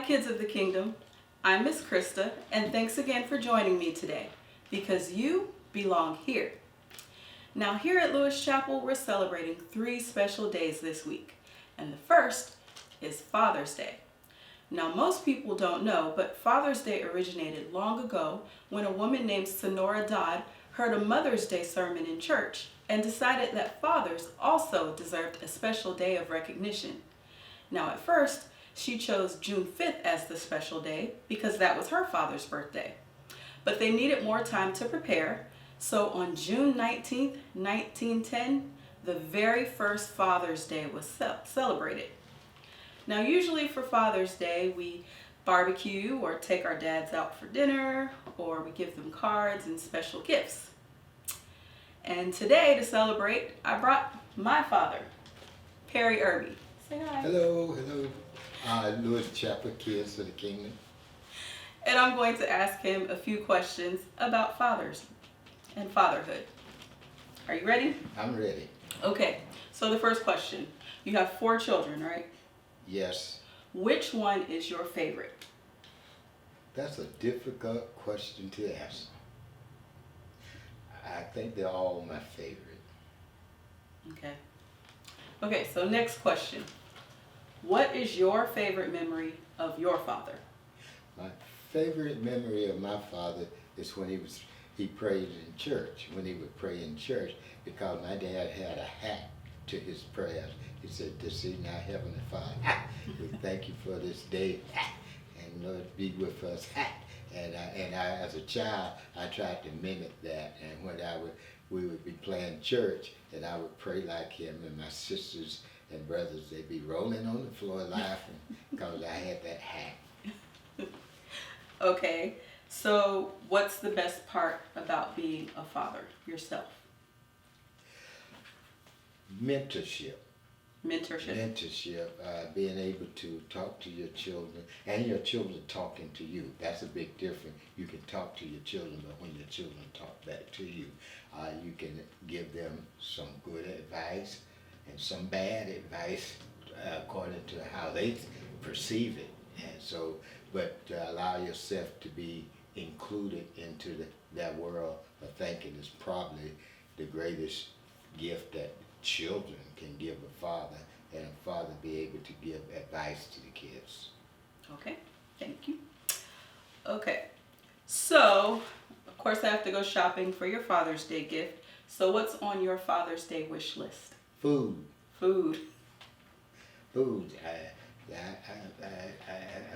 kids of the kingdom. I'm Miss Krista, and thanks again for joining me today, because you belong here. Now here at Lewis Chapel, we're celebrating 3 special days this week, and the first is Father's Day. Now most people don't know, but Father's Day originated long ago when a woman named Sonora Dodd heard a Mother's Day sermon in church and decided that fathers also deserved a special day of recognition. Now at first, she chose June 5th as the special day because that was her father's birthday. But they needed more time to prepare, so on June 19th, 1910, the very first Father's Day was celebrated. Now usually for Father's Day, we barbecue or take our dads out for dinner, or we give them cards and special gifts. And today, to celebrate, I brought my father, Perry Irby. Say hi. Hello. Lewis Chapel, kids of the kingdom. And I'm going to ask him a few questions about fathers and fatherhood. Are you ready? I'm ready. Okay, so the first question. You have 4 children, right? Yes. Which one is your favorite? That's a difficult question to ask. I think they're all my favorite. Okay, so next question. What is your favorite memory of your father? My favorite memory of my father is when he prayed in church, when he would pray in church, because my dad had a hat to his prayers. He said, "To see now, Heavenly Father, we thank you for this day, and Lord, be with us." And I, as a child, I tried to mimic that, and when we would be playing church, and I would pray like him, and my sisters and brothers, they'd be rolling on the floor laughing because I had that hat. Okay, so what's the best part about being a father yourself? Mentorship. Mentorship. Being able to talk to your children, and your children talking to you. That's a big difference. You can talk to your children, but when your children talk back to you, you can give them some good advice and some bad advice according to how they perceive it. And so, but allow yourself to be included into that world of thinking is probably the greatest gift that children can give a father, and a father be able to give advice to the kids. Okay, thank you. Okay, so of course I have to go shopping for your Father's Day gift. So what's on your Father's Day wish list? Food. I've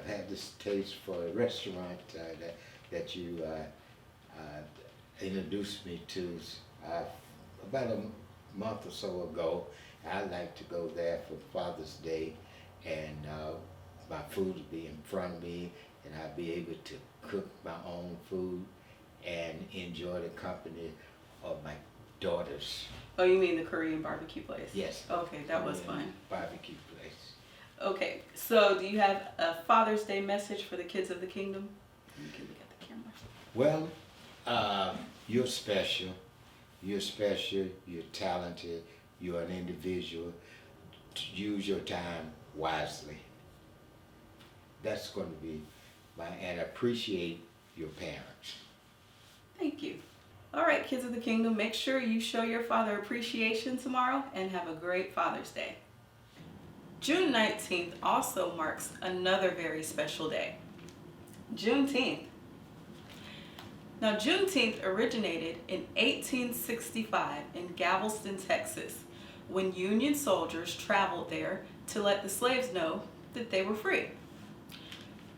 had this taste for a restaurant that you introduced me to about a month or so ago. I like to go there for Father's Day, and my food will be in front of me, and I'll be able to cook my own food and enjoy the company of my daughters. Oh, you mean the Korean barbecue place? Yes. Okay, that was fun. Barbecue place. Okay, so do you have a Father's Day message for the kids of the kingdom? You can look at the camera. Well, you're special. You're special, you're talented, you're an individual. Use your time wisely. That's going to be and appreciate your parents. Thank you. All right, kids of the kingdom, make sure you show your father appreciation tomorrow and have a great Father's Day. June 19th also marks another very special day, Juneteenth. Now, Juneteenth originated in 1865 in Galveston, Texas, when Union soldiers traveled there to let the slaves know that they were free.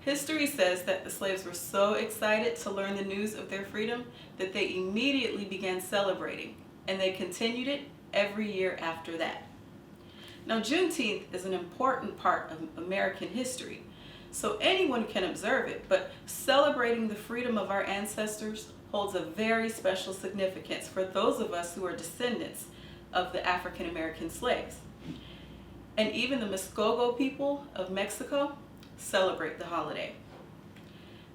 History says that the slaves were so excited to learn the news of their freedom that they immediately began celebrating, and they continued it every year after that. Now, Juneteenth is an important part of American history, so anyone can observe it, but celebrating the freedom of our ancestors holds a very special significance for those of us who are descendants of the African American slaves. And even the Muskogee people of Mexico celebrate the holiday.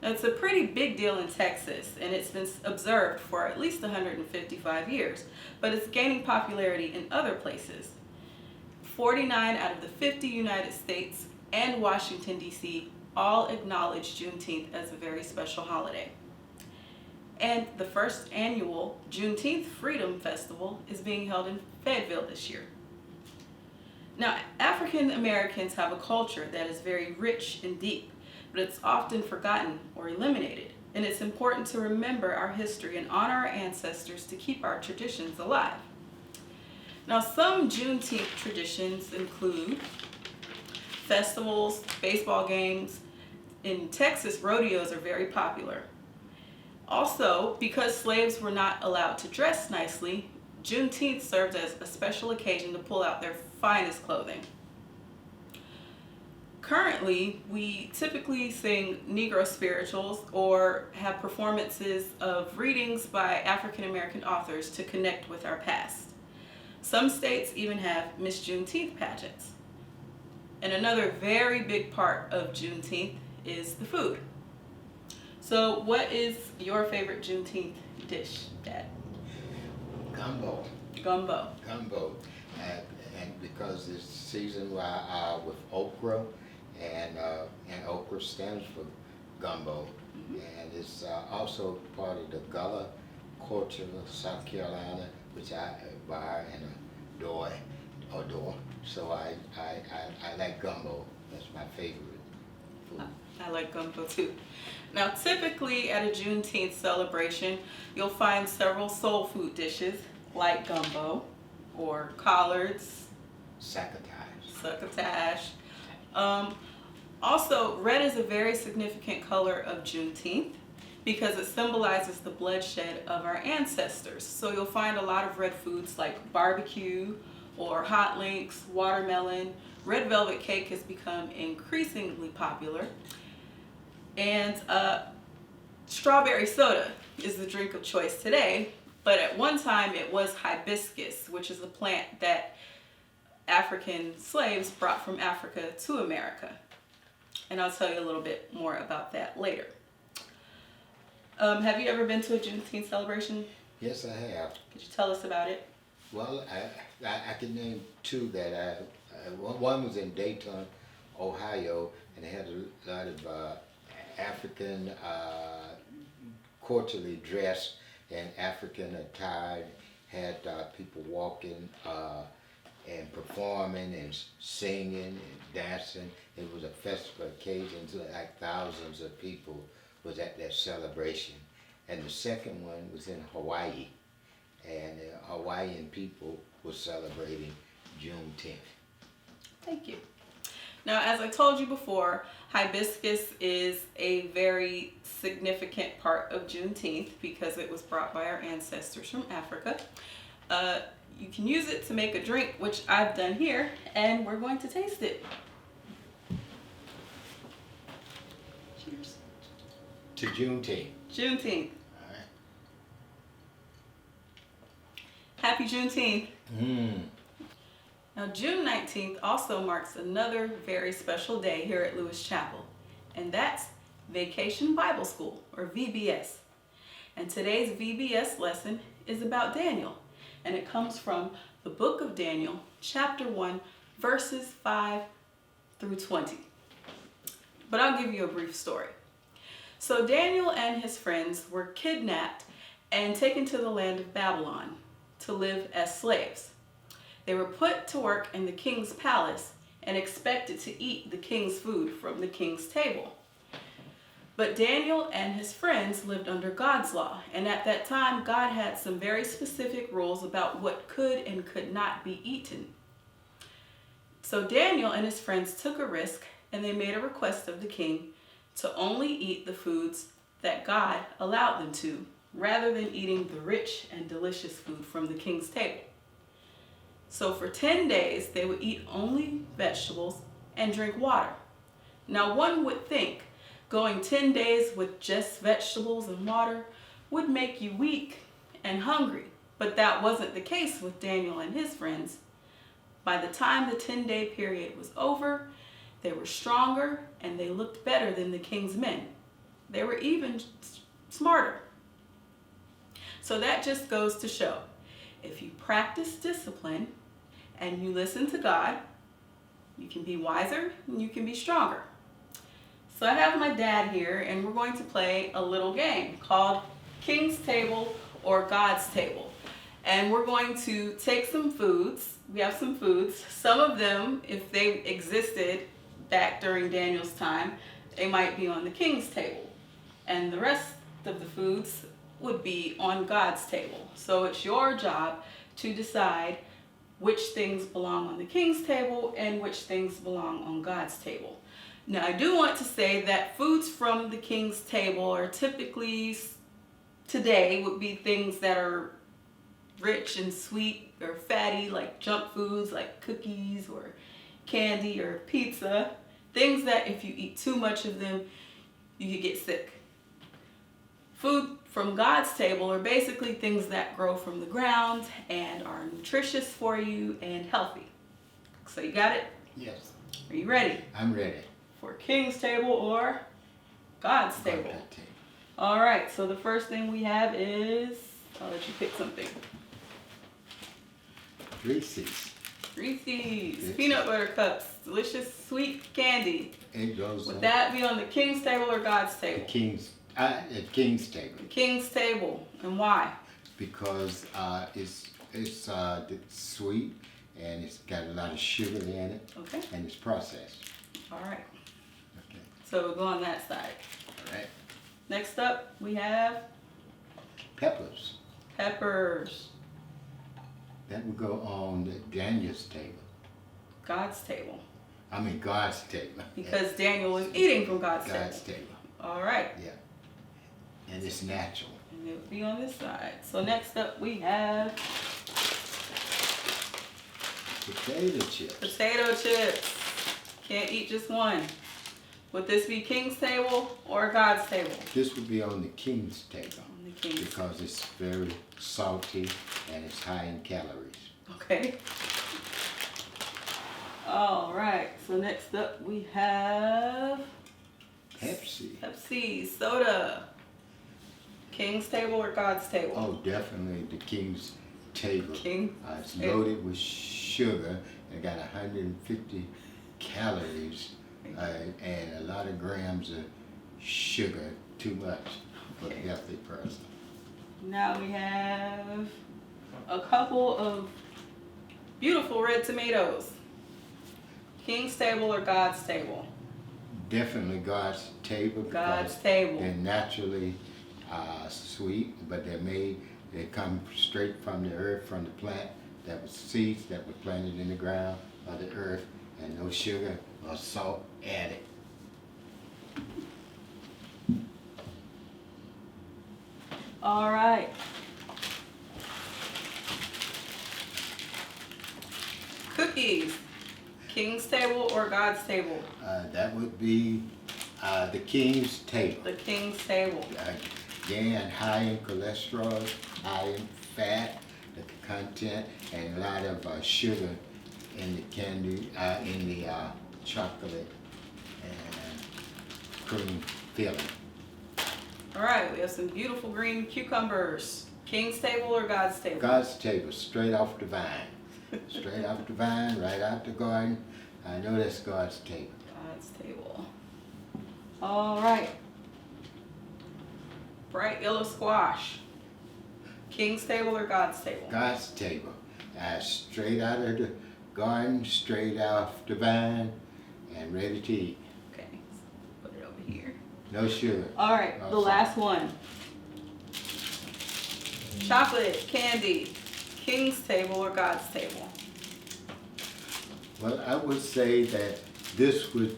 Now, it's a pretty big deal in Texas, and it's been observed for at least 155 years, but it's gaining popularity in other places. 49 out of the 50 United States and Washington, D.C. all acknowledge Juneteenth as a very special holiday. And the first annual Juneteenth Freedom Festival is being held in Fayetteville this year. Now, African Americans have a culture that is very rich and deep, but it's often forgotten or eliminated. And it's important to remember our history and honor our ancestors to keep our traditions alive. Now, some Juneteenth traditions include festivals, baseball games. In Texas, rodeos are very popular. Also, because slaves were not allowed to dress nicely, Juneteenth served as a special occasion to pull out their finest clothing. Currently, we typically sing Negro spirituals or have performances of readings by African American authors to connect with our past. Some states even have Miss Juneteenth pageants. And another very big part of Juneteenth is the food. So what is your favorite Juneteenth dish, Dad? Gumbo. Gumbo. Gumbo. And because it's seasoned with okra, and okra stands for gumbo. Mm-hmm. And it's also part of the Gullah culture of South Carolina, which I buy and adore. So I like gumbo. That's my favorite food. I like gumbo too. Now, typically at a Juneteenth celebration, you'll find several soul food dishes like gumbo or collards, succotash. Also, red is a very significant color of Juneteenth because it symbolizes the bloodshed of our ancestors. So you'll find a lot of red foods like barbecue or hot links, watermelon. Red velvet cake has become increasingly popular. And strawberry soda is the drink of choice today, but at one time it was hibiscus, which is a plant that African slaves brought from Africa to America. And I'll tell you a little bit more about that later. Have you ever been to a Juneteenth celebration? Yes, I have. Could you tell us about it? Well, I can name two that one was in Dayton, Ohio, and they had a lot of African culturally dressed and African attired, had people walking and performing and singing and dancing. It was a festival occasion, so like thousands of people was at that celebration. And the second one was in Hawaii, and the Hawaiian people were celebrating Juneteenth. Thank you. Now, as I told you before, hibiscus is a very significant part of Juneteenth because it was brought by our ancestors from Africa. You can use it to make a drink, which I've done here, and we're going to taste it. Cheers. To Juneteenth. Juneteenth. All right. Happy Juneteenth. Mm. Now, June 19th also marks another very special day here at Lewis Chapel, and that's Vacation Bible School, or VBS. And today's VBS lesson is about Daniel, and it comes from the book of Daniel, chapter 1, verses 5 through 20. But I'll give you a brief story. So Daniel and his friends were kidnapped and taken to the land of Babylon to live as slaves. They were put to work in the king's palace and expected to eat the king's food from the king's table. But Daniel and his friends lived under God's law, and at that time God had some very specific rules about what could and could not be eaten. So Daniel and his friends took a risk, and they made a request of the king to only eat the foods that God allowed them to, rather than eating the rich and delicious food from the king's table. So for 10 days, they would eat only vegetables and drink water. Now, one would think going 10 days with just vegetables and water would make you weak and hungry, but that wasn't the case with Daniel and his friends. By the time the 10-day period was over, they were stronger and they looked better than the king's men. They were even smarter. So that just goes to show, if you practice discipline and you listen to God, you can be wiser and you can be stronger. So I have my dad here, and we're going to play a little game called King's Table or God's Table. And we're going to take some foods. We have some foods. Some of them, if they existed back during Daniel's time, they might be on the king's table. And the rest of the foods would be on God's table. So it's your job to decide which things belong on the king's table and which things belong on God's table. Now, I do want to say that foods from the king's table are typically, today, would be things that are rich and sweet or fatty, like junk foods like cookies or candy or pizza. Things that if you eat too much of them, you could get sick. Food from God's table are basically things that grow from the ground and are nutritious for you and healthy. So you got it? Yes. Are you ready? I'm ready. For King's Table or God's Table? All right, so the first thing we have is, I'll let you pick something. Reese's. Reese's. Peanut butter cups. Delicious sweet candy. It goes Would on that be on the King's Table or God's the Table? King's table. The King's Table. And why? Because it's sweet and it's got a lot of sugar in it. Okay. And it's processed. All right. Okay. So we'll go on that side. All right. Next up, we have Peppers. peppers. That would go on Daniel's table. God's Table. I mean God's table. Because Daniel was eating from God's God's table. table. All right. Yeah. And it's natural. And it would be on this side. So next up we have Potato chips. potato chips. Can't eat just one. Would this be King's Table or God's Table? This would be on the King's table On the King's. because it's very salty and it's high in calories. Okay. All right. So next up we have Pepsi. Pepsi, soda. King's Table or God's Table? Oh, definitely the King's table. King. It's loaded with sugar and got 150 calories and a lot of grams of sugar, too much for a healthy person. Now we have a couple of beautiful red tomatoes. King's Table or God's Table? Definitely God's table God's because Table. they're naturally sweet, but they come straight from the earth, from the plant, that was seeds that were planted in the ground by the earth, and no sugar or salt added. All right. Cookies. King's Table or God's Table? That would be the King's table. The King's Table. Again, high in cholesterol, high in fat, the content, and a lot of sugar in the candy, in the chocolate and cream filling. All right, we have some beautiful green cucumbers. King's Table or God's Table? God's table, straight off the vine. Straight off the vine, right out the garden. I know that's God's table. God's Table. All right. Bright yellow squash. King's Table or God's Table? God's table. Straight out of the garden, straight off the vine, and ready to eat. Okay, so put it over here. No sugar. All right, the last one. Chocolate, candy. King's Table or God's Table? Well, I would say that this would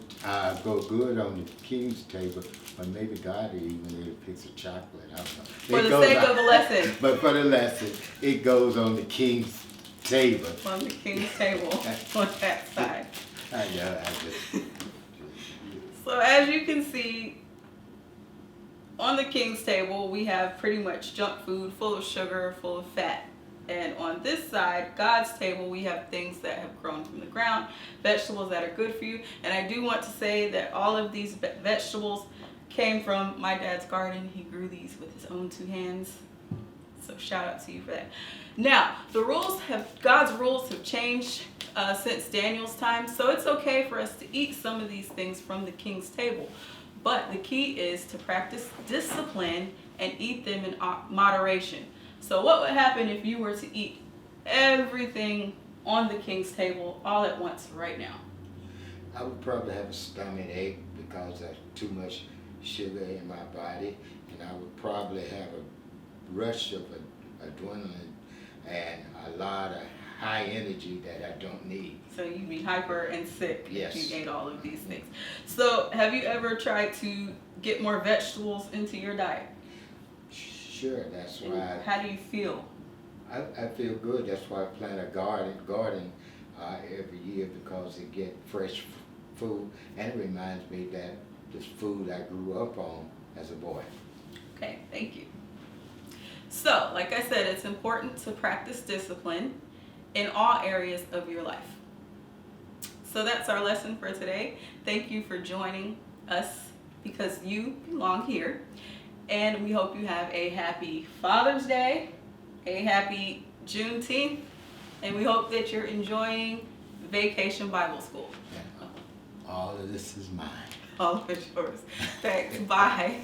go good on the King's table, or maybe God even if it picks a chocolate. I don't know. For the sake of the lesson. But for the lesson, it goes on the King's table. On the King's Table on that side. I know, I just... So as you can see, on the King's Table, we have pretty much junk food full of sugar, full of fat. And on this side, God's table, we have things that have grown from the ground, vegetables that are good for you. And I do want to say that all of these vegetables came from my dad's garden. He grew these with his own 2 hands. So shout out to you for that. Now, God's rules have changed since Daniel's time. So it's okay for us to eat some of these things from the King's table. But the key is to practice discipline and eat them in moderation. So what would happen if you were to eat everything on the king's table all at once right now? I would probably have a stomach ache because of too much sugar in my body, and I would probably have a rush of adrenaline and a lot of high energy that I don't need. So you'd be hyper and sick Yes. if you ate all of these things. So have you ever tried to get more vegetables into your diet? Sure, that's And why how do you feel? I feel good. That's why I plant a garden every year, because it get fresh food, and it reminds me that this food I grew up on as a boy. Okay, thank you. So, like I said, it's important to practice discipline in all areas of your life. So that's our lesson for today. Thank you for joining us because you belong here. And we hope you have a happy Father's Day, a happy Juneteenth, and we hope that you're enjoying Vacation Bible School. And all of this is mine. All of it's yours. Thanks. Bye.